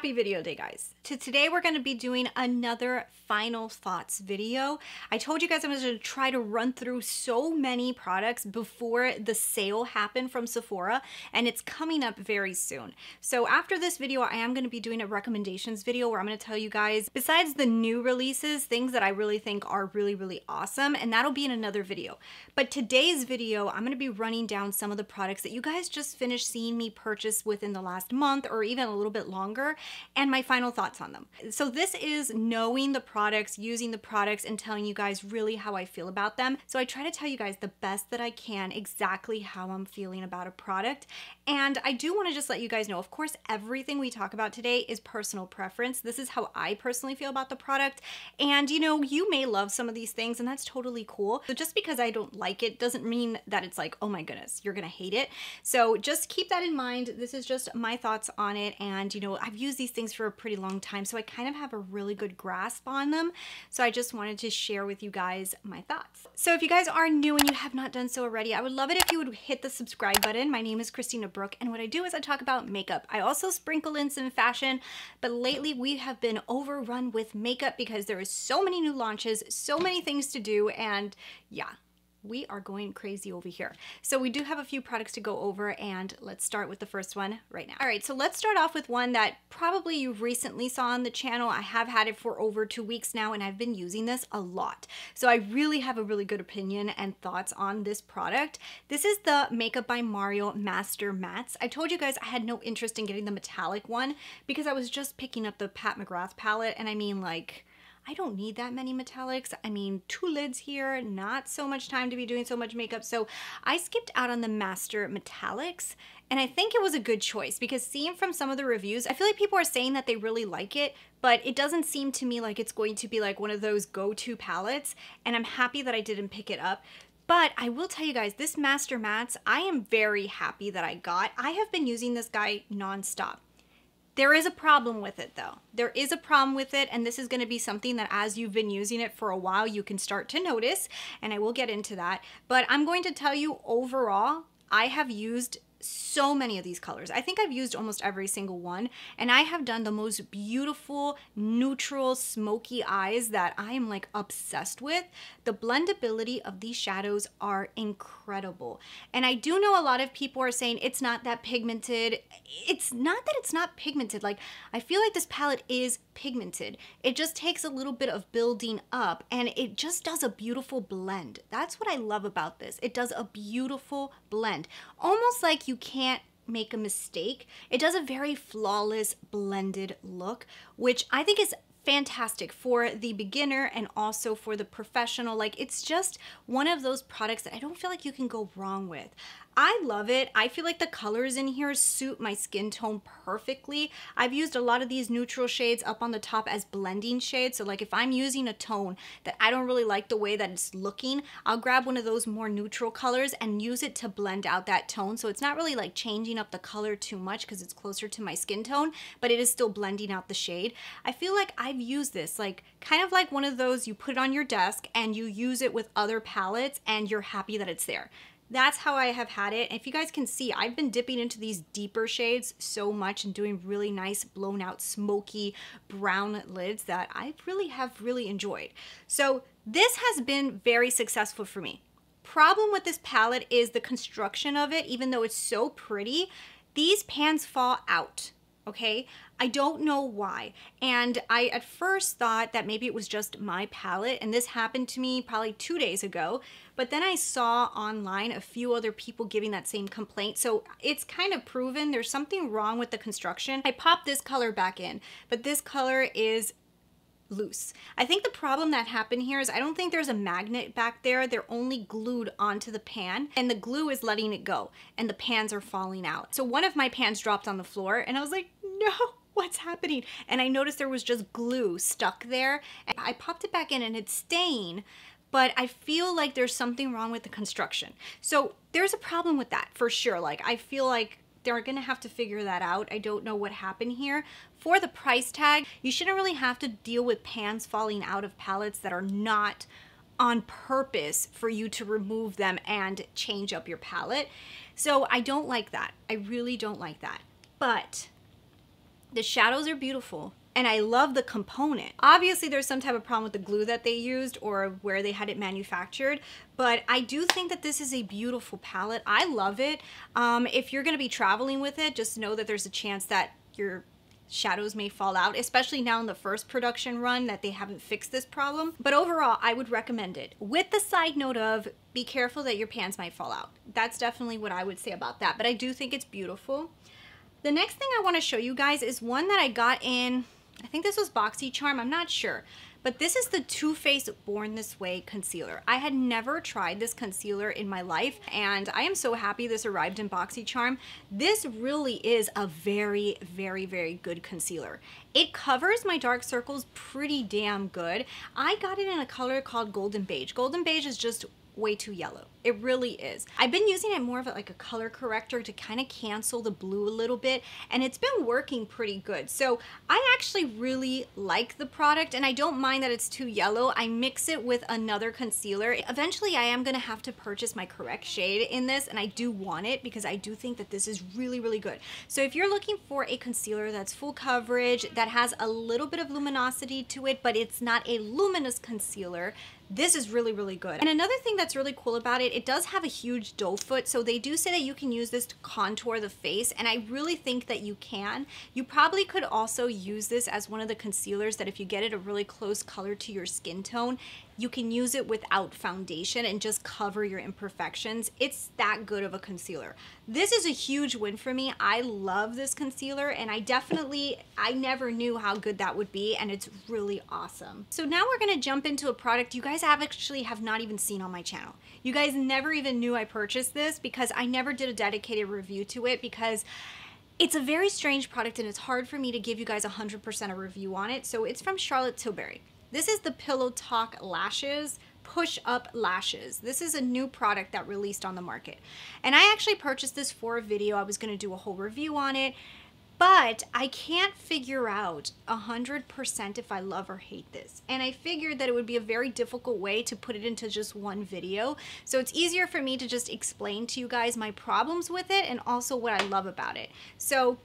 Happy video day, guys. Today we're going to be doing another final thoughts video. I told you guys I was going to try to run through so many products before the sale happened from Sephora, and it's coming up very soon. So after this video, I am going to be doing a recommendations video where I'm going to tell you guys, besides the new releases, things that I really think are really awesome, and that'll be in another video. But today's video, I'm going to be running down some of the products that you guys just finished seeing me purchase within the last month or even a little bit longer, and my final thoughts on them. So this is knowing the products, using the products, and telling you guys really how I feel about them. So I try to tell you guys the best that I can exactly how I'm feeling about a product. And I do want to just let you guys know, of course, everything we talk about today is personal preference. This is how I personally feel about the product. And you know, you may love some of these things, and that's totally cool. So just because I don't like it doesn't mean that it's like, oh my goodness, you're gonna hate it. So just keep that in mind. This is just my thoughts on it. And you know, I've used these things for a pretty long time, so I kind of have a really good grasp on them. So I just wanted to share with you guys my thoughts. So if you guys are new and you have not done so already, I would love it if you would hit the subscribe button. My name is Christina Brooke, and what I do is I talk about makeup. I also sprinkle in some fashion, but lately we have been overrun with makeup because there is so many new launches, so many things to do, and yeah, we are going crazy over here. So we do have a few products to go over, and let's start with the first one right now. All right, so let's start off with one that probably you recently saw on the channel. I have had it for over 2 weeks now, and I've been using this a lot. So I really have a really good opinion and thoughts on this product. This is the Makeup by Mario Master Mattes. I told you guys I had no interest in getting the metallic one because I was just picking up the Mcgrath palette, and I mean, like, I don't need that many metallics. I mean, 2 lids here, not so much time to be doing so much makeup. So I skipped out on the Master Metallics, and I think it was a good choice because seeing from some of the reviews, I feel like people are saying that they really like it, but it doesn't seem to me like it's going to be like one of those go-to palettes, and I'm happy that I didn't pick it up. But I will tell you guys, this Master Mattes, I am very happy that I got. I have been using this guy nonstop. There is a problem with it though. There is a problem with it, and this is going to be something that as you've been using it for a while, you can start to notice, and I will get into that. But I'm going to tell you overall, I have used so many of these colors. I think I've used almost every single one, and I have done the most beautiful, neutral, smoky eyes that I am like obsessed with. The blendability of these shadows are incredible. And I do know a lot of people are saying it's not that pigmented. It's not that it's not pigmented. Like, I feel like this palette is pigmented. It just takes a little bit of building up, and it just does a beautiful blend. That's what I love about this. It does a beautiful blend. Almost like you can't make a mistake. It does a very flawless blended look, which I think is fantastic for the beginner and also for the professional. Like, it's just one of those products that I don't feel like you can go wrong with. I love it. I feel like the colors in here suit my skin tone perfectly. I've used a lot of these neutral shades up on the top as blending shades. So like if I'm using a tone that I don't really like the way that it's looking, I'll grab one of those more neutral colors and use it to blend out that tone. So it's not really like changing up the color too much because it's closer to my skin tone, but it is still blending out the shade. I feel like I've used this like kind of like one of those you put it on your desk and you use it with other palettes and you're happy that it's there. That's how I have had it. If you guys can see, I've been dipping into these deeper shades so much and doing really nice blown out smoky brown lids that I have really enjoyed. So this has been very successful for me. Problem with this palette is the construction of it. Even though it's so pretty, these pans fall out. Okay, I don't know why. And I at first thought that maybe it was just my palette, and this happened to me probably 2 days ago, but then I saw online a few other people giving that same complaint. So it's kind of proven there's something wrong with the construction. I popped this color back in, but this color is loose. I think the problem that happened here is I don't think there's a magnet back there. They're only glued onto the pan, and the glue is letting it go, and the pans are falling out. So one of my pans dropped on the floor, and I was like, no, what's happening? And I noticed there was just glue stuck there, and I popped it back in and it's staying, but I feel like there's something wrong with the construction. So there's a problem with that for sure. Like, I feel like they're gonna have to figure that out. I don't know what happened here. For the price tag, you shouldn't really have to deal with pans falling out of palettes that are not on purpose for you to remove them and change up your palette. So I don't like that. I really don't like that. But The shadows are beautiful. And I love the component. Obviously, there's some type of problem with the glue that they used or where they had it manufactured, but I do think that this is a beautiful palette. I love it. If you're gonna be traveling with it, just know that there's a chance that your shadows may fall out, especially now in the first production run that they haven't fixed this problem. But overall, I would recommend it. With the side note of, be careful that your pans might fall out. That's definitely what I would say about that, but I do think it's beautiful. The next thing I wanna show you guys is one that I got in, I think this was BoxyCharm, I'm not sure. But this is the Too Faced Born This Way concealer. I had never tried this concealer in my life, and I am so happy this arrived in BoxyCharm. This really is a very, very, very good concealer. It covers my dark circles pretty damn good. I got it in a color called Golden Beige. Golden Beige is just way too yellow. It really is. I've been using it more of like a color corrector to kind of cancel the blue a little bit, and it's been working pretty good. So I actually really like the product, and I don't mind that it's too yellow. I mix it with another concealer. Eventually I am gonna have to purchase my correct shade in this, and I do want it because I do think that this is really, really good. So if you're looking for a concealer that's full coverage, that has a little bit of luminosity to it, but it's not a luminous concealer, this is really, really good. And another thing that's really cool about it, it does have a huge doe foot, so they do say that you can use this to contour the face, and I really think that you can. You probably could also use this as one of the concealers that if you get it a really close color to your skin tone, you can use it without foundation and just cover your imperfections. It's that good of a concealer. This is a huge win for me. I love this concealer, and I never knew how good that would be, and it's really awesome. So now we're gonna jump into a product you guys actually have not even seen on my channel. You guys never even knew I purchased this because I never did a dedicated review to it because it's a very strange product and it's hard for me to give you guys 100% a review on it. So it's from Charlotte Tilbury. This is the Pillow Talk Lashes Push Up Lashes. This is a new product that released on the market. And I actually purchased this for a video. I was gonna do a whole review on it, but I can't figure out 100% if I love or hate this. And I figured that it would be a very difficult way to put it into just one video. So it's easier for me to just explain to you guys my problems with it and also what I love about it. So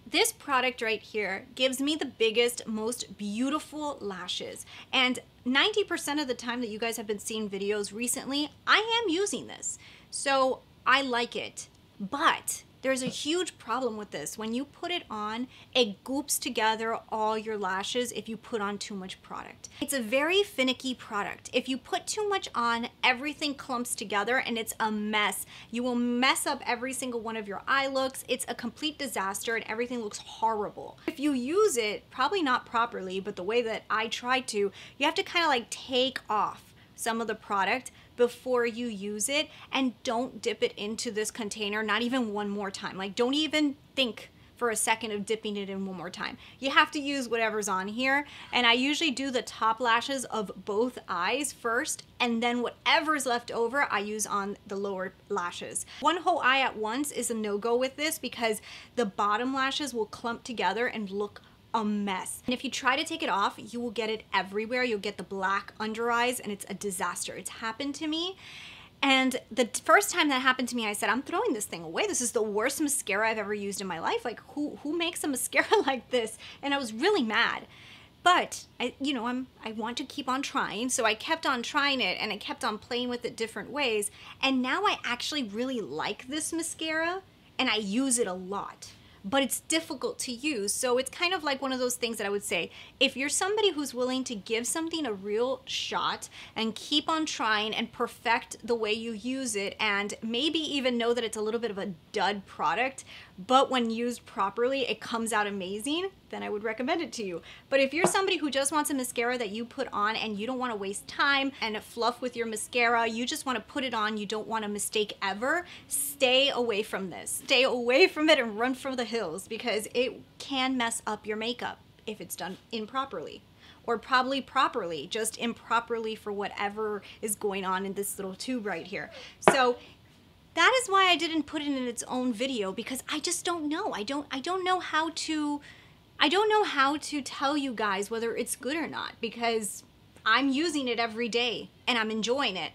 this product right here gives me the biggest, most beautiful lashes. And 90% of the time that you guys have been seeing videos recently, I am using this. So I like it. But there's a huge problem with this. When you put it on, it goops together all your lashes if you put on too much product. It's a very finicky product. If you put too much on, everything clumps together and it's a mess. You will mess up every single one of your eye looks. It's a complete disaster and everything looks horrible. If you use it, probably not properly, but the way that I try to, you have to kind of like take off some of the product before you use it, and don't dip it into this container, not even one more time. Like, don't even think for a second of dipping it in one more time. You have to use whatever's on here, and I usually do the top lashes of both eyes first, and then whatever's left over I use on the lower lashes. One whole eye at once is a no-go with this because the bottom lashes will clump together and look a mess. And if you try to take it off, you will get it everywhere. You'll get the black under eyes and it's a disaster. It's happened to me. And the first time that happened to me, I said, I'm throwing this thing away. This is the worst mascara I've ever used in my life. Like, who makes a mascara like this? And I was really mad. But I want to keep on trying. So I kept on trying it and I kept on playing with it different ways. And now I actually really like this mascara and I use it a lot. But it's difficult to use. So it's kind of like one of those things that I would say, if you're somebody who's willing to give something a real shot and keep on trying and perfect the way you use it, and maybe even know that it's a little bit of a dud product, but when used properly, it comes out amazing, then I would recommend it to you. But if you're somebody who just wants a mascara that you put on and you don't want to waste time and fluff with your mascara, you just want to put it on, you don't want a mistake ever, stay away from this. Stay away from it and run for the hills because it can mess up your makeup if it's done improperly. Or probably properly, just improperly for whatever is going on in this little tube right here. So that is why I didn't put it in its own video because I just don't know. I don't know how to tell you guys whether it's good or not because I'm using it every day and I'm enjoying it.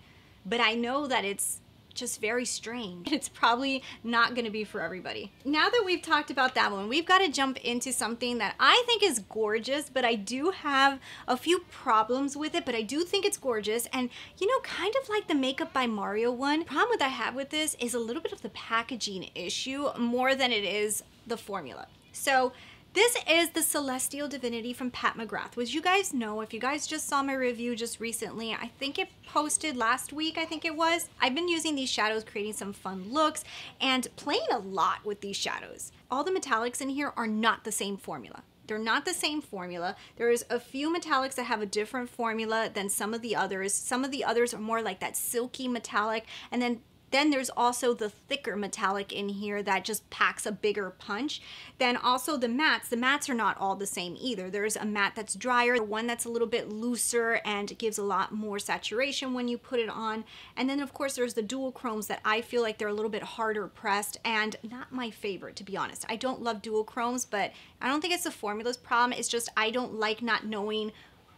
But I know that it's just very strange. It's probably not gonna be for everybody. Now that we've talked about that one, we've got to jump into something that I think is gorgeous, but I do have a few problems with it, but I do think it's gorgeous. And you know, kind of like the Makeup by Mario one, the problem that I have with this is a little bit of the packaging issue more than it is the formula. So this is the Celestial Divinity from Pat McGrath, which you guys know, if you guys just saw my review just recently, I think it posted last week, I think it was. I've been using these shadows, creating some fun looks, and playing a lot with these shadows. All the metallics in here are not the same formula. They're not the same formula. There's a few metallics that have a different formula than some of the others. Some of the others are more like that silky metallic, and then there's also the thicker metallic in here that just packs a bigger punch. Then also the mattes are not all the same either. There's a matte that's drier, one that's a little bit looser and gives a lot more saturation when you put it on. And then of course there's the dual chromes that I feel like they're a little bit harder pressed and not my favorite, to be honest. I don't love dual chromes, but I don't think it's the formula's problem. It's just I don't like not knowing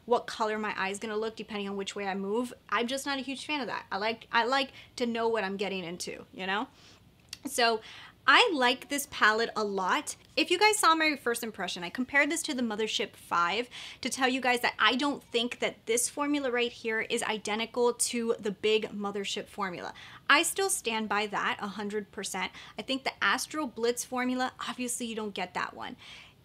what color my eye is gonna look depending on which way I move. I'm just not a huge fan of that. I like to know what I'm getting into, you know? So I like this palette a lot. If you guys saw my first impression, I compared this to the Mothership 5 to tell you guys that I don't think that this formula right here is identical to the big Mothership formula. I still stand by that 100%. I think the Astral Blitz formula, obviously you don't get that one.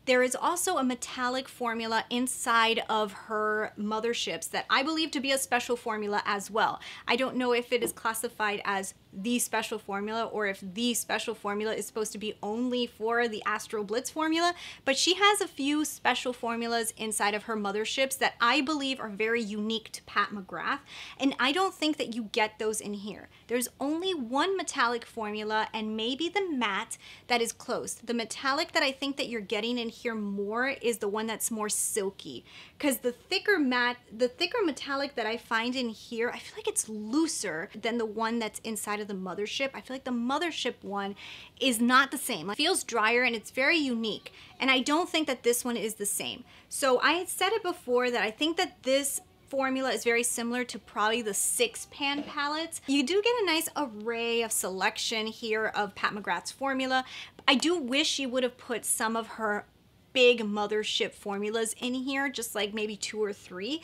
There is also a metallic formula inside of her Motherships that I believe to be a special formula as well. I don't know if it is classified as the special formula or if the special formula is supposed to be only for the Astral Blitz formula, but she has a few special formulas inside of her Motherships that I believe are very unique to Pat McGrath, and I don't think that you get those in here. There's only one metallic formula and maybe the matte that is close. The metallic that I think that you're getting in here more is the one that's more silky, because the thicker metallic that I find in here, I feel like it's looser than the one that's inside of the Mothership. I feel like the Mothership one is not the same. It feels drier and it's very unique, and I don't think that this one is the same. So I had said it before that I think that this formula is very similar to probably the 6-pan palettes. You do get a nice array of selection here of Pat McGrath's formula. I do wish she would have put some of her big Mothership formulas in here, just like maybe 2 or 3.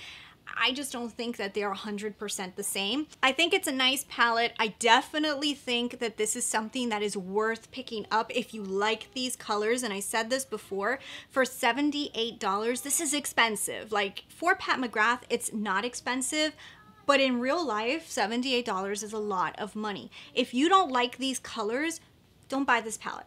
I just don't think that they're 100% the same. I think it's a nice palette. I definitely think that this is something that is worth picking up if you like these colors. And I said this before, for $78, this is expensive. Like for Pat McGrath, it's not expensive, but in real life, $78 is a lot of money. If you don't like these colors, don't buy this palette.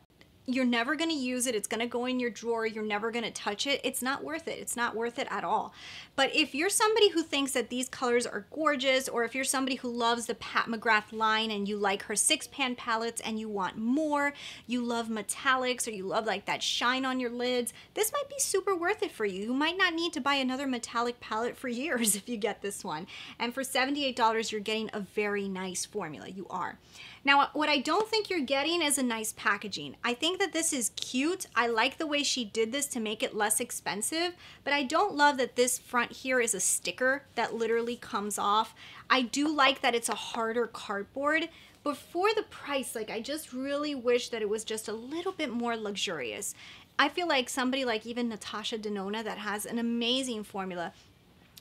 You're never going to use it. It's going to go in your drawer. You're never going to touch it. It's not worth it. It's not worth it at all. But if you're somebody who thinks that these colors are gorgeous, or if you're somebody who loves the Pat McGrath line and you like her 6-pan palettes and you want more, you love metallics, or you love like that shine on your lids, this might be super worth it for you. You might not need to buy another metallic palette for years if you get this one. And for $78, you're getting a very nice formula. You are. Now, what I don't think you're getting is a nice packaging. I think that this is cute. I like the way she did this to make it less expensive, but I don't love that this front here is a sticker that literally comes off. I do like that it's a harder cardboard, but for the price, like, I just really wish that it was just a little bit more luxurious. I feel like somebody like even Natasha Denona that has an amazing formula,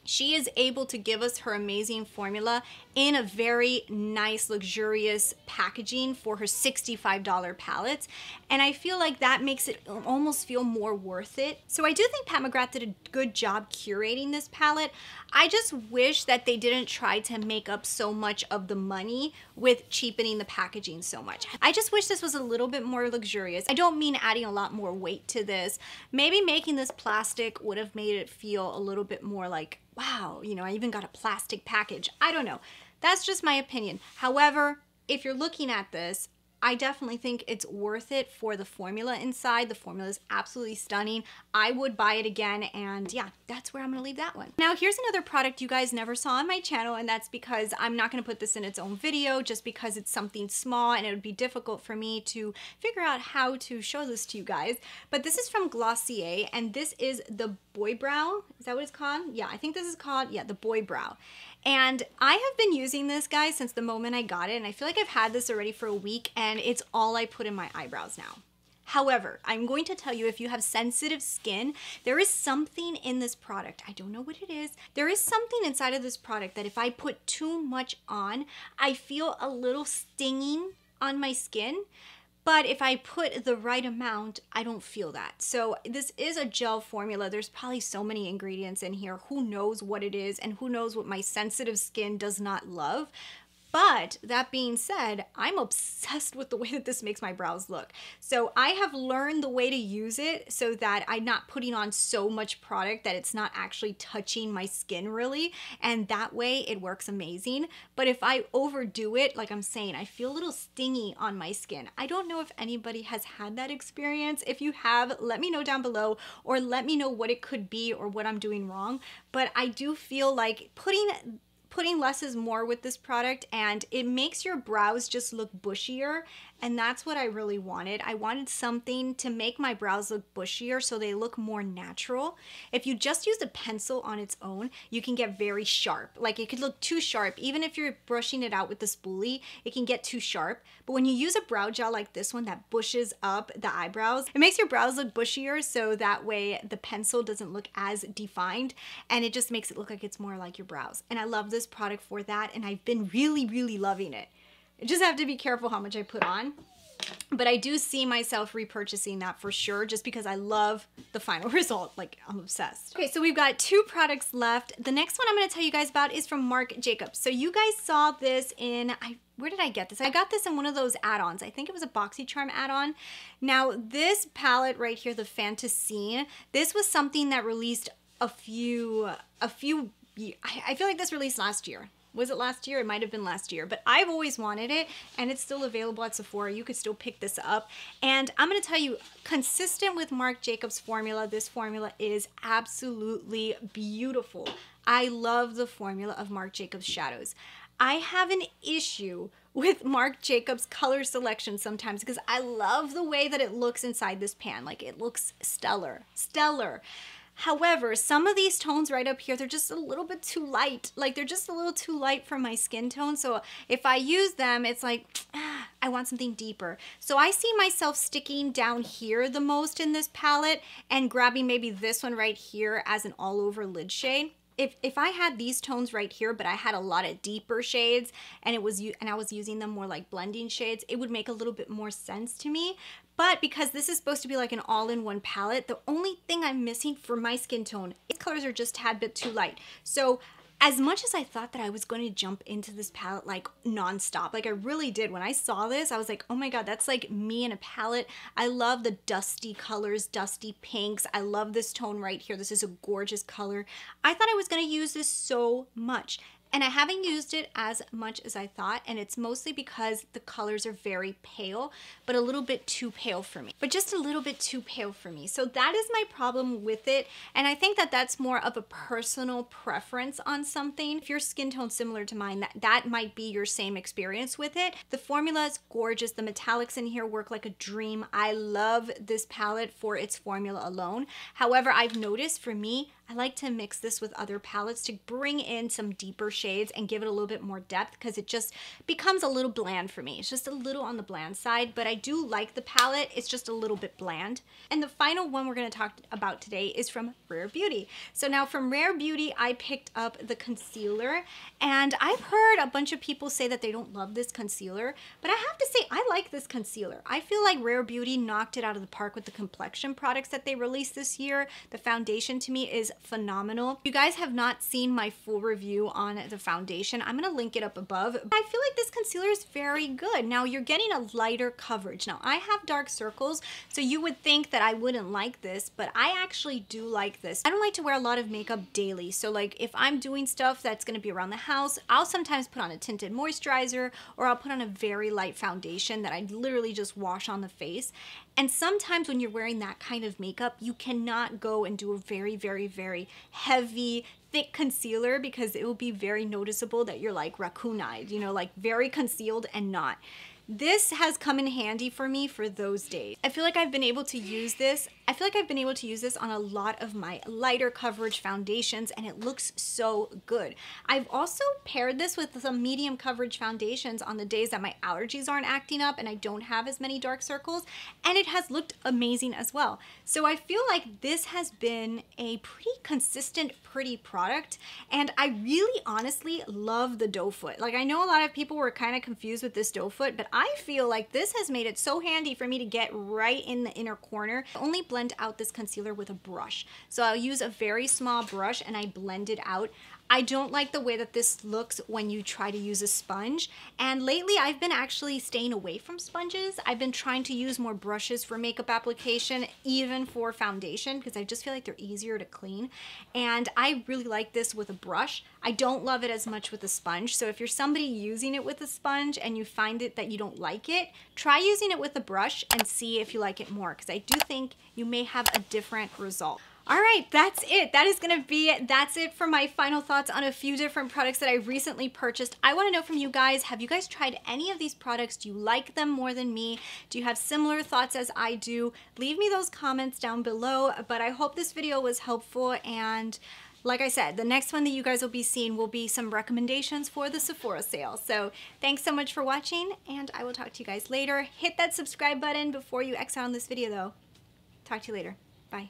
she is able to give us her amazing formula in a very nice, luxurious packaging for her $65 palettes. And I feel like that makes it almost feel more worth it. So I do think Pat McGrath did a good job curating this palette. I just wish that they didn't try to make up so much of the money with cheapening the packaging so much. I just wish this was a little bit more luxurious. I don't mean adding a lot more weight to this. Maybe making this plastic would have made it feel a little bit more like, wow, you know, I even got a plastic package. I don't know. That's just my opinion. However, if you're looking at this, I definitely think it's worth it for the formula inside. The formula is absolutely stunning. I would buy it again, and yeah, that's where I'm gonna leave that one. Now, here's another product you guys never saw on my channel, and that's because I'm not gonna put this in its own video just because it's something small and it would be difficult for me to figure out how to show this to you guys. But this is from Glossier, and this is the Boy Brow. Is that what it's called? Yeah, I think this is called, yeah, the Boy Brow. And I have been using this, guys, since the moment I got it, and I feel like I've had this already for a week, and it's all I put in my eyebrows now. However, I'm going to tell you, if you have sensitive skin, there is something in this product. I don't know what it is. There is something inside of this product that if I put too much on, I feel a little stinging on my skin. But if I put the right amount, I don't feel that. So this is a gel formula. There's probably so many ingredients in here. Who knows what it is, and who knows what my sensitive skin does not love. But that being said, I'm obsessed with the way that this makes my brows look. So I have learned the way to use it so that I'm not putting on so much product that it's not actually touching my skin really. And that way it works amazing. But if I overdo it, like I'm saying, I feel a little stingy on my skin. I don't know if anybody has had that experience. If you have, let me know down below, or let me know what it could be or what I'm doing wrong. But I do feel like putting less is more with this product, and it makes your brows just look bushier, and that's what I really wanted. I wanted something to make my brows look bushier so they look more natural. If you just use a pencil on its own, you can get very sharp. Like, it could look too sharp. Even if you're brushing it out with the spoolie, it can get too sharp. But when you use a brow gel like this one that bushes up the eyebrows, it makes your brows look bushier, so that way the pencil doesn't look as defined, and it just makes it look like it's more like your brows. And I love this product for that, and I've been really loving it. I just have to be careful how much I put on, but I do see myself repurchasing that for sure, just because I love the final result. Like, I'm obsessed. Okay, so we've got 2 products left. The next one I'm going to tell you guys about is from Marc Jacobs. So you guys saw this in, where did I get this? I got this in one of those add-ons. I think it was a BoxyCharm add-on. Now, this palette right here, the Fantascene, this was something that released I feel like this released last year. Was it last year? It might have been last year, but I've always wanted it, and it's still available at Sephora. You could still pick this up. And I'm going to tell you, consistent with Marc Jacobs' formula, this formula is absolutely beautiful. I love the formula of Marc Jacobs shadows. I have an issue with Marc Jacobs color selection sometimes because I love the way that it looks inside this pan. Like, it looks stellar. However, some of these tones right up here, they're just a little bit too light. Like, they're just a little too light for my skin tone. So if I use them, it's like, I want something deeper. So I see myself sticking down here the most in this palette and grabbing maybe this one right here as an all over lid shade. If I had these tones right here, but I had a lot of deeper shades and I was using them more like blending shades, it would make a little bit more sense to me. But because this is supposed to be like an all-in-one palette, the only thing I'm missing for my skin tone, its colors are just a tad bit too light. So as much as I thought that I was going to jump into this palette like nonstop, like I really did, when I saw this, I was like, oh my God, that's like me in a palette. I love the dusty colors, dusty pinks. I love this tone right here. This is a gorgeous color. I thought I was going to use this so much. And I haven't used it as much as I thought, and it's mostly because the colors are very pale, but a little bit too pale for me. But just a little bit too pale for me. So that is my problem with it, and I think that that's more of a personal preference on something. If your skin tone's similar to mine, that might be your same experience with it. The formula is gorgeous. The metallics in here work like a dream. I love this palette for its formula alone. However, I've noticed for me, I like to mix this with other palettes to bring in some deeper shades and give it a little bit more depth, because it just becomes a little bland for me. It's just a little on the bland side, but I do like the palette. It's just a little bit bland. And the final one we're going to talk about today is from Rare Beauty. So now from Rare Beauty, I picked up the concealer, and I've heard a bunch of people say that they don't love this concealer, but I have to say I like this concealer. I feel like Rare Beauty knocked it out of the park with the complexion products that they released this year. The foundation to me is phenomenal. If you guys have not seen my full review on the foundation, I'm going to link it up above. I feel like this concealer is very good. Now you're getting a lighter coverage. Now I have dark circles, so you would think that I wouldn't like this, but I actually do like this. I don't like to wear a lot of makeup daily, so like if I'm doing stuff that's going to be around the house, I'll sometimes put on a tinted moisturizer, or I'll put on a very light foundation that I literally just wash on the face. And sometimes when you're wearing that kind of makeup, you cannot go and do a very heavy, thick concealer, because it will be very noticeable that you're like raccoon-eyed, you know, like very concealed and not. This has come in handy for me for those days. I feel like I've been able to use this I feel like I've been able to use this on a lot of my lighter coverage foundations and it looks so good. I've also paired this with some medium coverage foundations on the days that my allergies aren't acting up and I don't have as many dark circles, and it has looked amazing as well. So I feel like this has been a pretty consistent, pretty product, and I really honestly love the doe foot. Like, I know a lot of people were kind of confused with this doe foot, but I feel like this has made it so handy for me to get right in the inner corner. I only blend out this concealer with a brush. So I'll use a very small brush and I blend it out. I don't like the way that this looks when you try to use a sponge. And lately I've been actually staying away from sponges. I've been trying to use more brushes for makeup application, even for foundation, because I just feel like they're easier to clean. And I really like this with a brush. I don't love it as much with a sponge. So if you're somebody using it with a sponge and you find it that you don't like it, try using it with a brush and see if you like it more, because I do think you may have a different result. All right, that's it. That's it for my final thoughts on a few different products that I recently purchased. I want to know from you guys, have you guys tried any of these products? Do you like them more than me? Do you have similar thoughts as I do? Leave me those comments down below, but I hope this video was helpful, and like I said, the next one that you guys will be seeing will be some recommendations for the Sephora sale. So thanks so much for watching, and I will talk to you guys later. Hit that subscribe button before you exit on this video though. Talk to you later. Bye.